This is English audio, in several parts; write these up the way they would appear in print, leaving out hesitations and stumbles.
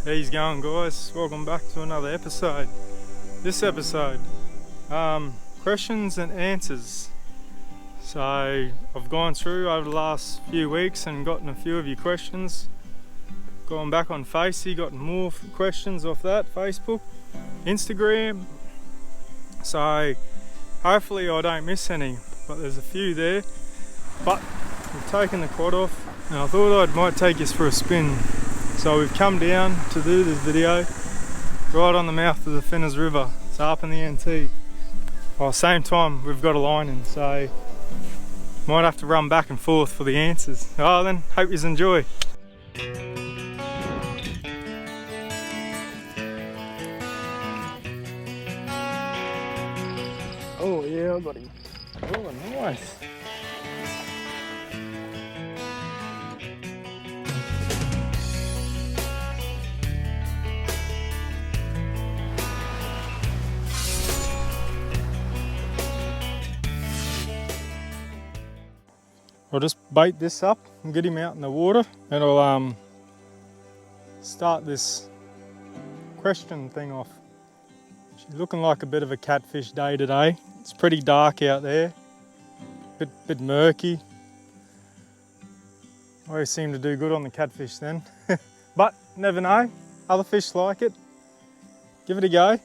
How's going, guys? Welcome back to another episode. This episode, questions and answers. So I've gone through over the last few weeks and gotten a few of your questions. Gone back on Facey, gotten more questions off that, Facebook, Instagram. So hopefully I don't miss any, but there's a few there. But we've taken the quad off and I thought I might take us for a spin. So we've come down to do this video right on the mouth of the Finniss River. It's up in the NT. Well, same time we've got a line in, so might have to run back and forth for the answers. Oh, then hope you enjoy. Oh yeah, I got him. Oh, nice. I'll just bait this up and get him out in the water, and I'll start this question thing off. She's looking like a bit of a catfish day today. It's pretty dark out there, bit murky. I always seem to do good on the catfish then, but never know. Other fish like it. Give it a go.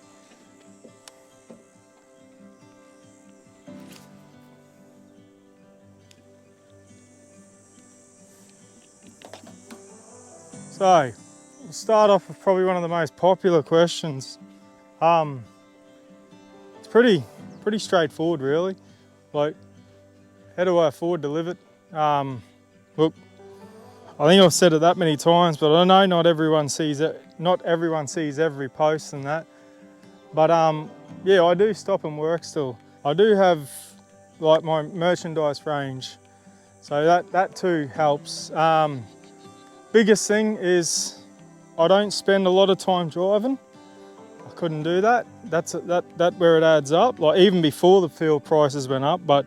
So, we'll start off with probably one of the most popular questions. It's pretty straightforward, really. Like, how do I afford to live it? Look, I think I've said it that many times, but I know not everyone sees it. Not everyone sees every post and that. But yeah, I do stop and work still. I do have like my merchandise range, so that too helps. Biggest thing is I don't spend a lot of time driving. I couldn't do that. That's where it adds up. Like even before the fuel prices went up. But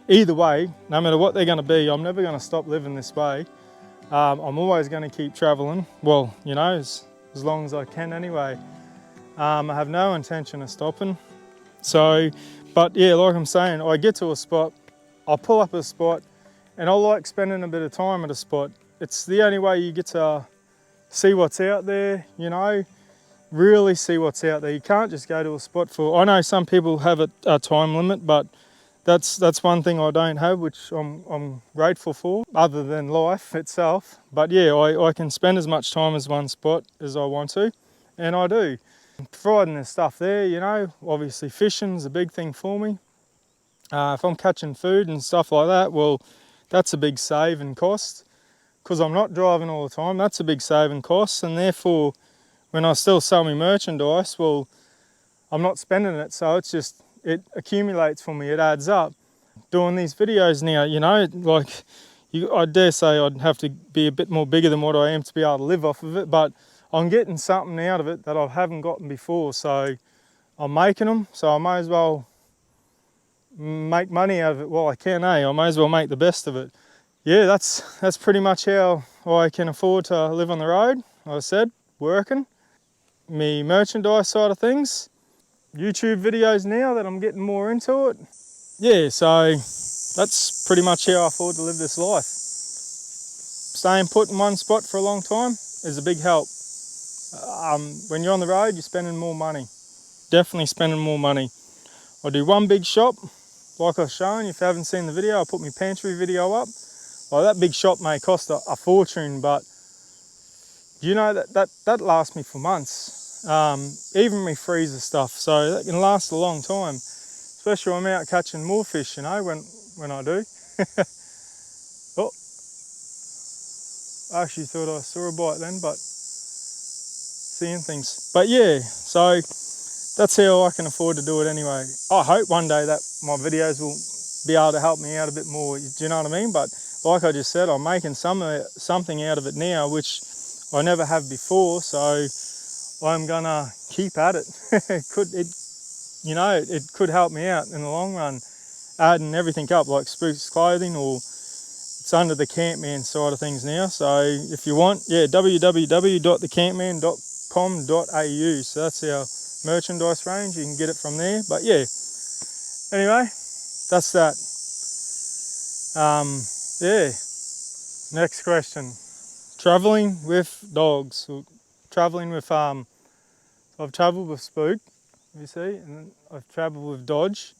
either way, no matter what they're going to be, I'm never going to stop living this way. I'm always going to keep traveling. Well, you know, as long as I can anyway. I have no intention of stopping. So, but yeah, like I'm saying, I get to a spot, I'll pull up at a spot, and I like spending a bit of time at a spot. It's the only way you get to see what's out there, you know, really see what's out there. You can't just go to a spot for, I know some people have a time limit, but that's one thing I don't have, which I'm grateful for, other than life itself. But yeah, I can spend as much time as one spot as I want to, and I do. Providing there's stuff there, you know, obviously fishing's a big thing for me. If I'm catching food and stuff like that, well, that's a big save and cost. Because I'm not driving all the time, that's a big saving cost, and therefore when I still sell my merchandise, well, I'm not spending it, so it's just, it accumulates for me, it adds up. Doing these videos now, you know, like, I dare say I'd have to be a bit more bigger than what I am to be able to live off of it, but I'm getting something out of it that I haven't gotten before, so I'm making them, so I may as well make money out of it while I can, I may as well make the best of it. Yeah, that's pretty much how I can afford to live on the road. Like I said, working, me merchandise side of things, YouTube videos now that I'm getting more into it. Yeah, so that's pretty much how I afford to live this life. Staying put in one spot for a long time is a big help. When you're on the road, you're spending more money. Definitely spending more money. I do one big shop, like I've shown. If you haven't seen the video, I'll put my pantry video up. Well, that big shop may cost a fortune, but you know that lasts me for months. Even my freezer stuff, so that can last a long time. Especially when I'm out catching more fish, you know, when I do. Oh, I actually thought I saw a bite then, but seeing things. But yeah, so that's how I can afford to do it anyway. I hope one day that my videos will be able to help me out a bit more. Do you know what I mean? But like I just said, I'm making something out of it now, which I never have before, so I'm gonna keep at it. It could help me out in the long run, adding everything up like Spook's clothing or it's under the Campman side of things now. So if you want, yeah, www.thecampman.com.au. So that's our merchandise range. You can get it from there. But yeah, anyway, that's that. Yeah, next question. Traveling with dogs. Traveling with, I've travelled with Spook, you see, and I've travelled with Dodge.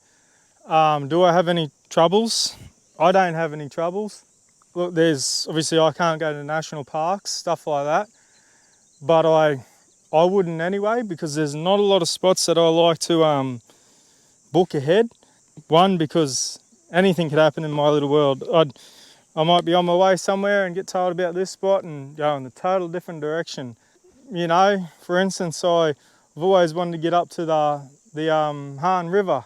Do I have any troubles? I don't have any troubles. Look, there's, obviously I can't go to national parks, stuff like that, but I wouldn't anyway, because there's not a lot of spots that I like to book ahead. One, because anything could happen in my little world. I might be on my way somewhere and get told about this spot and go in a total different direction. You know, for instance, I've always wanted to get up to the Hahn River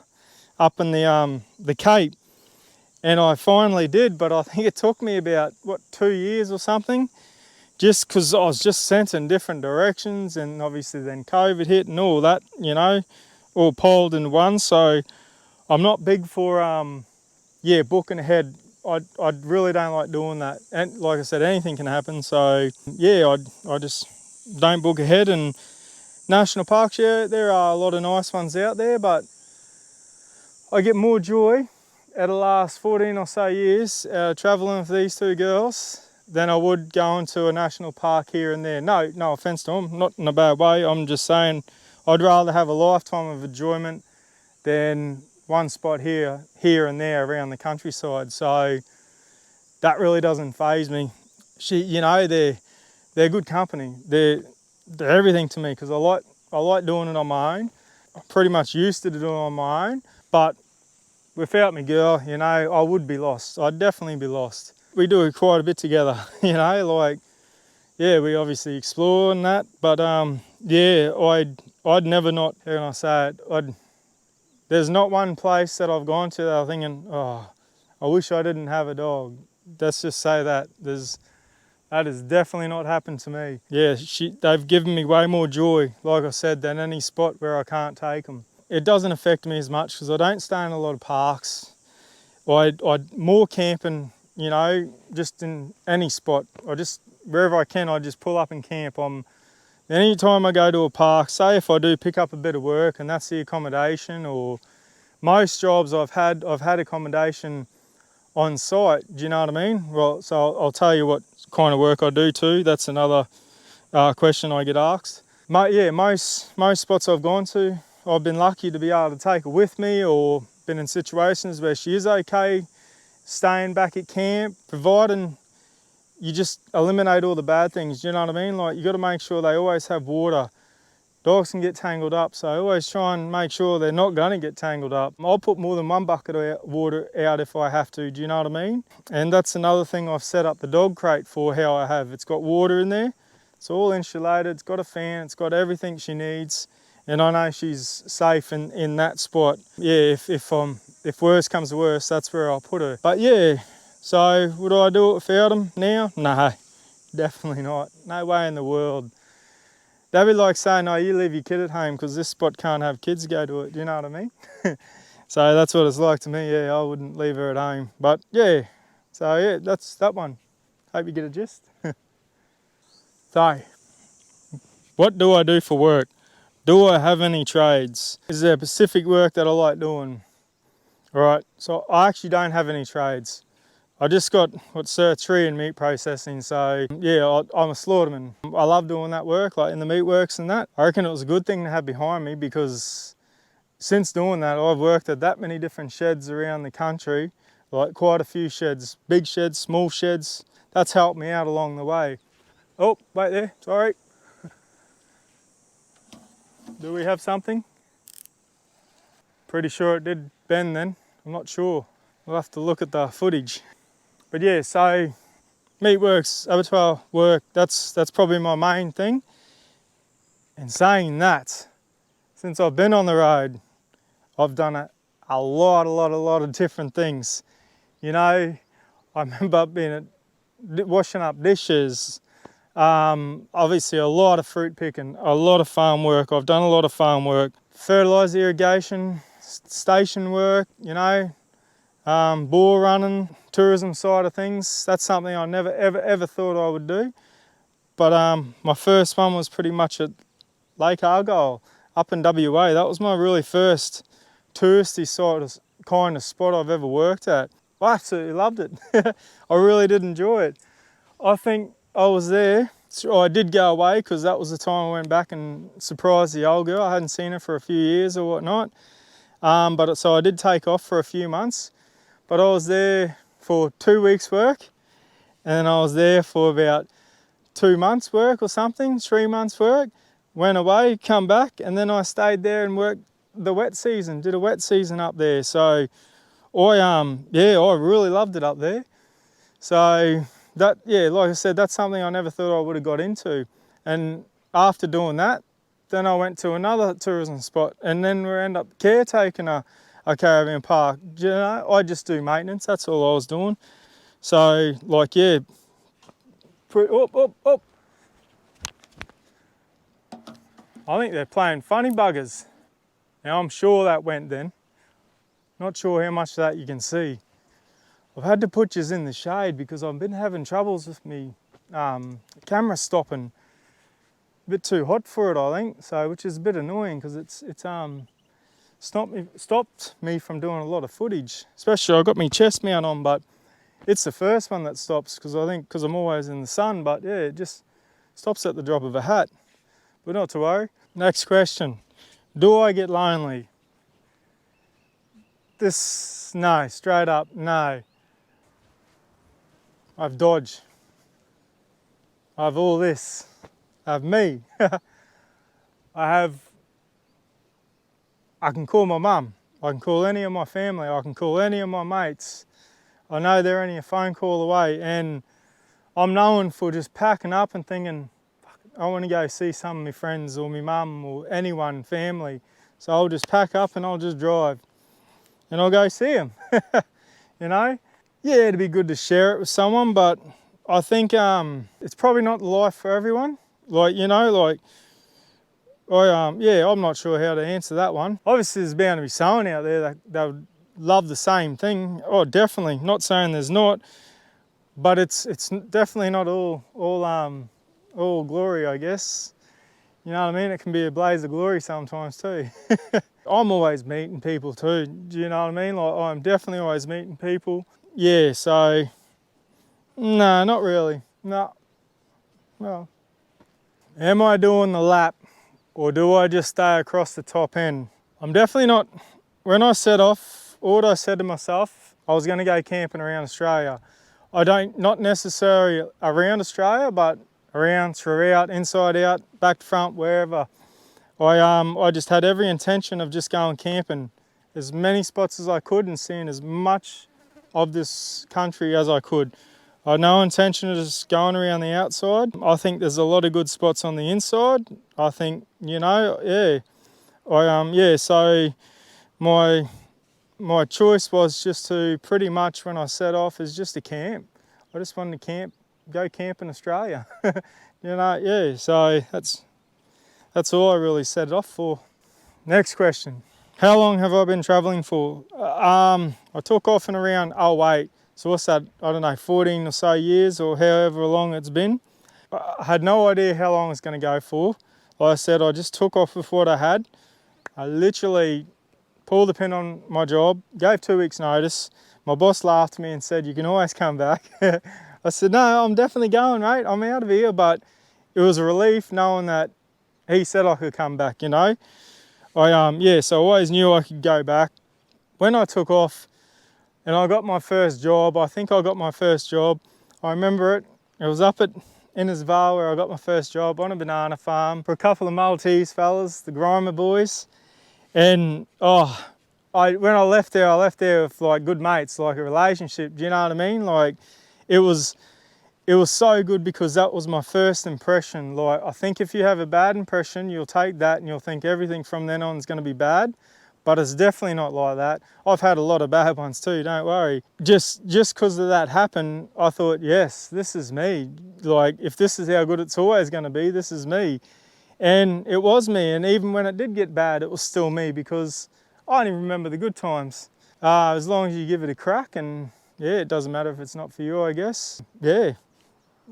up in the Cape, and I finally did, but I think it took me about, 2 years or something, just because I was just sent in different directions, and obviously then COVID hit and all that, you know, all piled in one. So I'm not big for, booking ahead. I really don't like doing that. And like I said, anything can happen. So yeah, I just don't book ahead. And national parks, yeah, there are a lot of nice ones out there, but I get more joy out of the last 14 or so years travelling with these two girls than I would going to a national park here and there. No offence to them, not in a bad way. I'm just saying I'd rather have a lifetime of enjoyment than one spot here and there around the countryside. So that really doesn't faze me. You know, they're good company. They're everything to me, because I like doing it on my own. I'm pretty much used to doing it on my own, but without me girl, you know, I would be lost. I'd definitely be lost. We do quite a bit together, you know, like, yeah, we obviously explore and that, but yeah, I'd never not, how can I say it, there's not one place that I've gone to that I'm thinking, oh, I wish I didn't have a dog. Let's just say that. That has definitely not happened to me. Yeah, they've given me way more joy, like I said, than any spot where I can't take them. It doesn't affect me as much because I don't stay in a lot of parks. I'd more camping, you know, just in any spot. Wherever I can, I just pull up and camp. Anytime I go to a park, say if I do pick up a bit of work and that's the accommodation, or most jobs I've had accommodation on site, do you know what I mean? Well, so I'll tell you what kind of work I do too. That's another question I get asked. Most spots I've gone to, I've been lucky to be able to take her with me, or been in situations where she is okay staying back at camp, providing you just eliminate all the bad things, do you know what I mean? Like, you got to make sure they always have water. Dogs can get tangled up, so I always try and make sure they're not going to get tangled up. I'll put more than one bucket of water out if I have to, do you know what I mean? And that's another thing I've set up the dog crate for, how I have. It's got water in there, it's all insulated, it's got a fan, it's got everything she needs, and I know she's safe in that spot. Yeah, if worse comes to worse, that's where I'll put her. But yeah, so would I do it without them now? No, definitely not. No way in the world. That'd be like saying, no, you leave your kid at home because this spot can't have kids go to it. Do you know what I mean? So that's what it's like to me. Yeah, I wouldn't leave her at home. But yeah, so yeah, that's that one. Hope you get a gist. So, what do I do for work? Do I have any trades? Is there specific work that I like doing? All right, so I actually don't have any trades. I just got Cert 3 in meat processing, so yeah, I'm a slaughterman. I love doing that work, like in the meat works and that. I reckon it was a good thing to have behind me, because since doing that, I've worked at that many different sheds around the country, like quite a few sheds, big sheds, small sheds. That's helped me out along the way. Oh, wait there, sorry. Do we have something? Pretty sure it did bend then, I'm not sure. We'll have to look at the footage. But yeah, so meatworks, abattoir work, that's probably my main thing. And saying that, since I've been on the road, I've done a lot of different things. You know, I remember washing up dishes, obviously a lot of fruit picking, a lot of farm work. I've done a lot of farm work, fertiliser irrigation, station work, you know, Boar running, tourism side of things. That's something I never ever thought I would do. But my first one was pretty much at Lake Argyle up in WA. That was my really first touristy sort of kind of spot I've ever worked at. I absolutely loved it. I really did enjoy it. I think I was there. So I did go away because that was the time I went back and surprised the old girl. I hadn't seen her for a few years or whatnot. So I did take off for a few months. But I was there for 2 weeks work, and then I was there for about 2 months work or something, 3 months work. Went away, come back, and then I stayed there and worked the wet season, did a wet season up there. So I really loved it up there. So that, yeah, like I said, that's something I never thought I would have got into. And after doing that, then I went to another tourism spot, and then we ended up caretaking a caravan park. You know, I just do maintenance, that's all I was doing. So, like, yeah, I think they're playing funny buggers. Now, I'm sure that went then. Not sure how much of that you can see. I've had to put yous in the shade because I've been having troubles with me camera stopping. A bit too hot for it, I think, so, which is a bit annoying because it's stopped me from doing a lot of footage. Especially I got my chest mount on, but it's the first one that stops because I'm always in the sun. But yeah, it just stops at the drop of a hat. But not to worry. Next question: do I get lonely? No, straight up, no. I've dodged. I've all this. I've me. I can call my mum. I can call any of my family. I can call any of my mates. I know they're only a phone call away, and I'm known for just packing up and thinking, I want to go see some of my friends or my mum or anyone, family. So I'll just pack up and I'll just drive and I'll go see them. You know? Yeah, it'd be good to share it with someone, but I think it's probably not the life for everyone. Like, you know, like, I'm not sure how to answer that one. Obviously, there's bound to be someone out there that would love the same thing. Oh, definitely. Not saying there's not, but it's definitely not all glory, I guess. You know what I mean? It can be a blaze of glory sometimes too. I'm always meeting people too. Do you know what I mean? Like, I'm definitely always meeting people. Yeah, so no, not really. No. Well, am I doing the lap, or do I just stay across the top end? I'm definitely not. When I set off, what I said to myself, I was going to go camping around Australia. Not necessarily around Australia, but around, throughout, inside out, back to front, wherever. I just had every intention of just going camping as many spots as I could and seeing as much of this country as I could. I had no intention of just going around the outside. I think there's a lot of good spots on the inside. I think, you know, yeah. So my choice was just to pretty much, when I set off, is just to camp. I just wanted to go camp in Australia. You know, yeah, so that's all I really set it off for. Next question: how long have I been traveling for? I took off in around 08, so what's that, I don't know, 14 or so years, or however long it's been. I had no idea how long it's going to go for. Like I said, I just took off with what I had. I literally pulled the pin on my job, gave 2 weeks notice. My boss laughed at me and said, "You can always come back." I said, "No, I'm definitely going, mate. I'm out of here." But it was a relief knowing that he said I could come back, you know. So I always knew I could go back. When I took off and I got my first job, I remember it. It was up at Innisfail where I got my first job, on a banana farm for a couple of Maltese fellas, the Grimer boys. And when I left there with like good mates, like a relationship. Do you know what I mean? Like, it was so good because that was my first impression. Like, I think if you have a bad impression, you'll take that and you'll think everything from then on is going to be bad. But it's definitely not like that. I've had a lot of bad ones too, don't worry. Just because of that happened, I thought, yes, this is me. Like, if this is how good it's always going to be, this is me. And it was me. And even when it did get bad, it was still me, because I don't even remember the good times. As long as you give it a crack, and yeah, it doesn't matter if it's not for you, I guess. Yeah,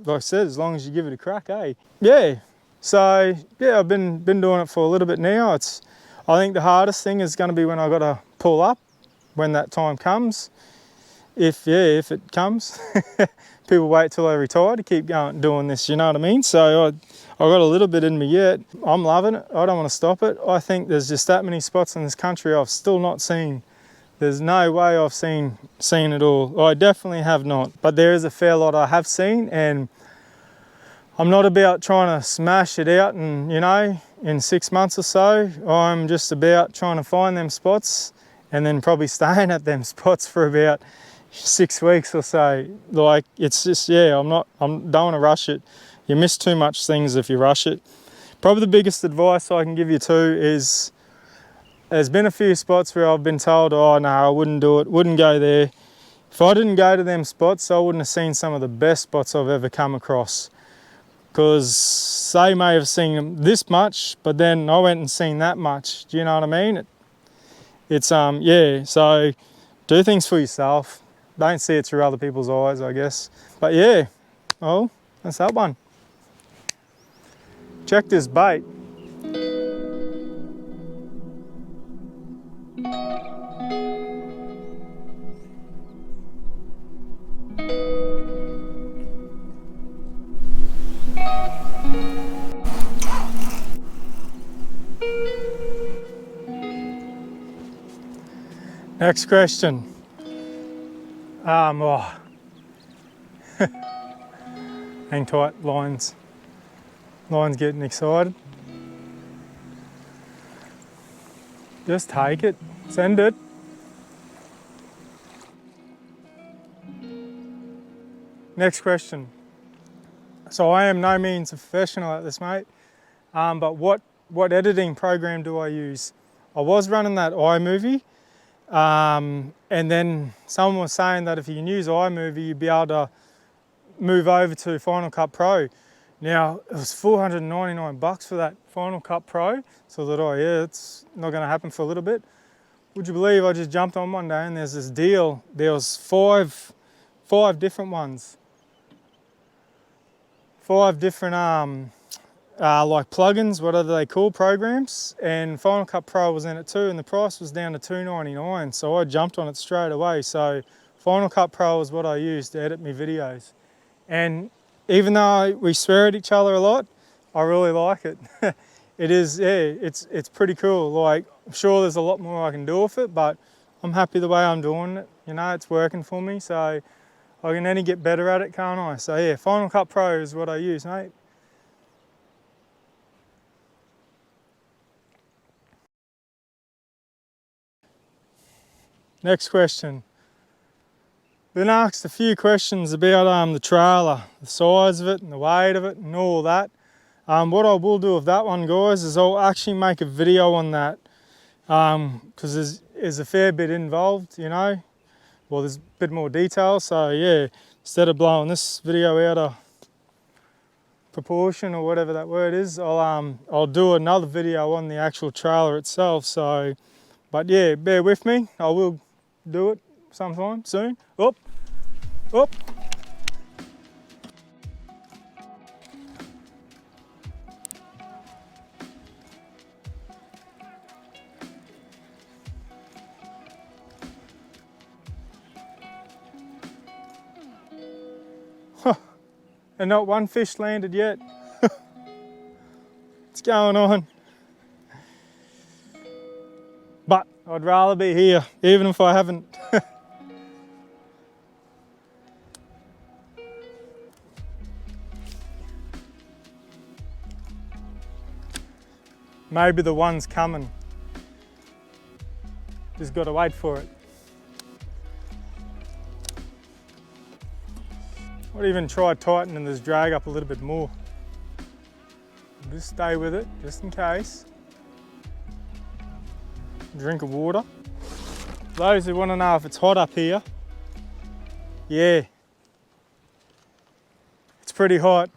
like I said, as long as you give it a crack, eh? Yeah, so yeah, I've been doing it for a little bit now. I think the hardest thing is gonna be when I gotta pull up, when that time comes. If it comes. People wait till they retire to keep going doing this, you know what I mean? So I got a little bit in me yet. I'm loving it. I don't want to stop it. I think there's just that many spots in this country I've still not seen. There's no way I've seen it all. I definitely have not. But there is a fair lot I have seen, and I'm not about trying to smash it out and, you know, in 6 months or so. I'm just about trying to find them spots and then probably staying at them spots for about 6 weeks or so. Like, it's just, yeah, don't want to rush it. You miss too much things if you rush it. Probably the biggest advice I can give you too is, there's been a few spots where I've been told, oh no, I wouldn't do it, wouldn't go there. If I didn't go to them spots, I wouldn't have seen some of the best spots I've ever come across. Because they may have seen this much, but then I went and seen that much. Do you know what I mean? It's, yeah, so do things for yourself. Don't see it through other people's eyes, I guess. But yeah, oh, that's that one. Check this bait. Next question. Oh. Hang tight, lines. Line's getting excited. Just take it, send it. Next question. So I am no means a professional at this, mate. But what editing program do I use? I was running that iMovie. And then someone was saying that if you can use iMovie, you'd be able to move over to Final Cut Pro. Now, it was $499 for that Final Cut Pro. So I thought, oh yeah, it's not gonna happen for a little bit. Would you believe I just jumped on one day and there's this deal. There was five different ones. 5 different like plugins, whatever they call, programs, and Final Cut Pro was in it too, and the price was down to $299, so I jumped on it straight away. So Final Cut Pro is what I use to edit my videos, and even though we swear at each other a lot, I really like it. It is, yeah, it's pretty cool. Like, I'm sure there's a lot more I can do with it, but I'm happy the way I'm doing it. You know, it's working for me, so I can only get better at it, can't I? So yeah, Final Cut Pro is what I use, mate. Next question. Been asked a few questions about the trailer, the size of it and the weight of it and all that. What I will do with that one, guys, is I'll actually make a video on that, because there's a fair bit involved, you know. Well, there's a bit more detail, so yeah, instead of blowing this video out of proportion or whatever that word is, I'll do another video on the actual trailer itself. So, but yeah, bear with me. I will do it sometime soon. Up, up. And not one fish landed yet. What's going on? But I'd rather be here, even if I haven't. Maybe the one's coming. Just got to wait for it. I'd even try tightening this drag up a little bit more. Just stay with it, just in case. Drink of water. For those who want to know if it's hot up here, yeah, it's pretty hot.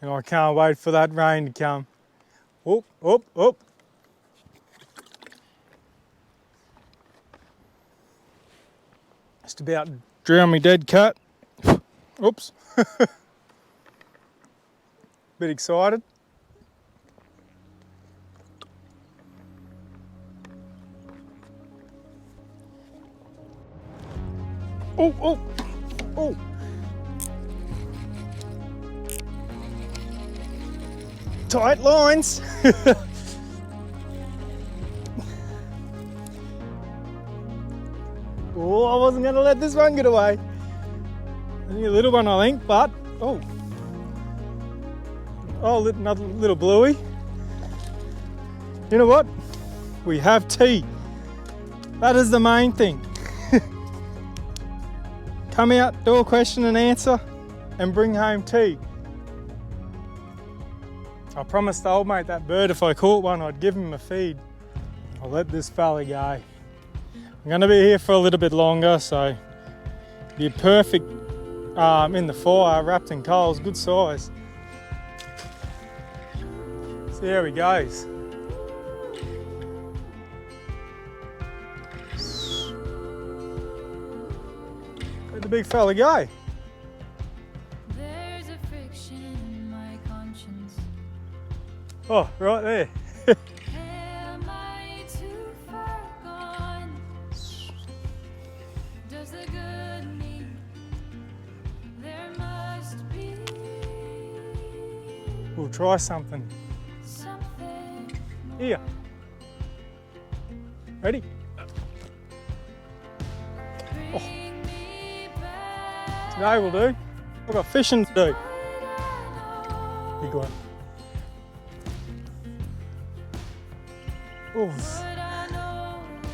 And I can't wait for that rain to come. Oh, oh, oh. Just about drowned me dead cat. Oops. Bit excited. Oh, oh, oh. Tight lines. Oh, I wasn't going to let this one get away. Only a little one, I think, but oh. Oh, another little bluey. You know what? We have tea. That is the main thing. Come out, do a question and answer, and bring home tea. I promised the old mate that bird if I caught one, I'd give him a feed. I'll let this fella go. I'm going to be here for a little bit longer, so be perfect in the fire, wrapped in coals, good size. So there he goes. Where'd the big fella go? There's a friction in my conscience. Oh, right there. Am I too far gone? Does the good mean there must be We'll try something. something more? Here. Ready? Oh. Bring me back. Today will do. I've got fishing to do. Big one. Oof. What I know is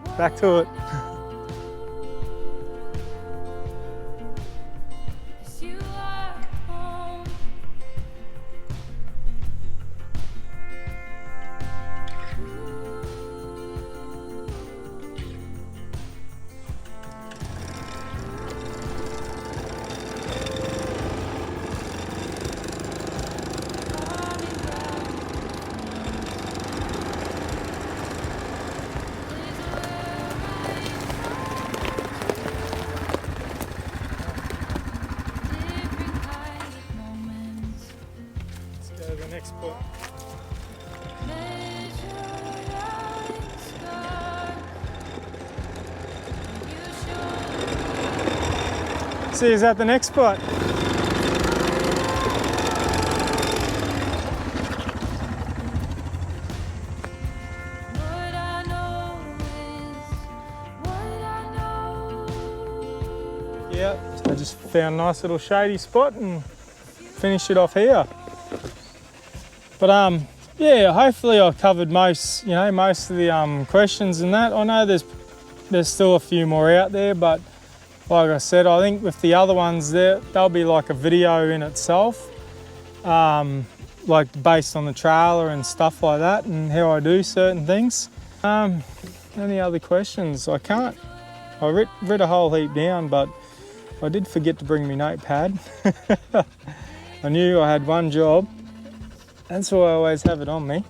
what Back to it. is you are home. Let's go to the next spot. See, is that the next spot? Yeah, I just found a nice little shady spot and finished it off here. But yeah, hopefully I covered most of the questions and that. I know there's still a few more out there, but like I said, I think with the other ones they'll be like a video in itself, like based on the trailer and stuff like that and how I do certain things. Any other questions? I read a whole heap down, but I did forget to bring my notepad. I knew I had one job. That's why I always have it on me.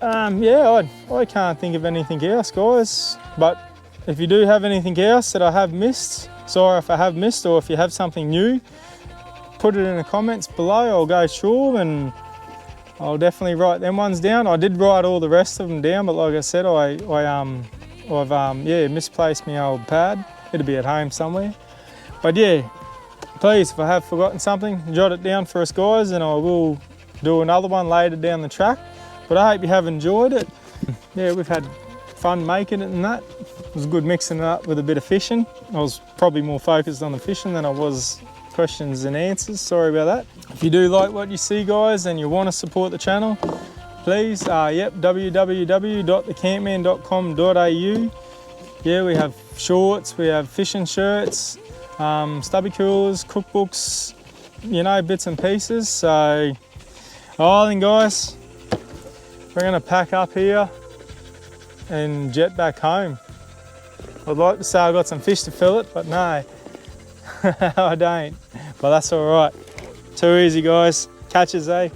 Yeah, I can't think of anything else, guys. But if you do have anything else that I have missed, sorry if I have missed, or if you have something new, put it in the comments below. I'll go through them and I'll definitely write them ones down. I did write all the rest of them down, but like I said, I've misplaced my old pad. It'll be at home somewhere. But yeah, please, if I have forgotten something, jot it down for us, guys, and I will do another one later down the track. But I hope you have enjoyed it. Yeah, we've had fun making it and that. It was good mixing it up with a bit of fishing. I was probably more focused on the fishing than I was questions and answers. Sorry about that. If you do like what you see, guys, and you want to support the channel, please, www.thecampman.com.au. Yeah, we have shorts, we have fishing shirts, stubby coolers, cookbooks, bits and pieces. So, then guys, we're gonna pack up here and jet back home. I'd like to say I got some fish to fill it, but no, I don't. But that's all right. Too easy, guys. Catches, eh?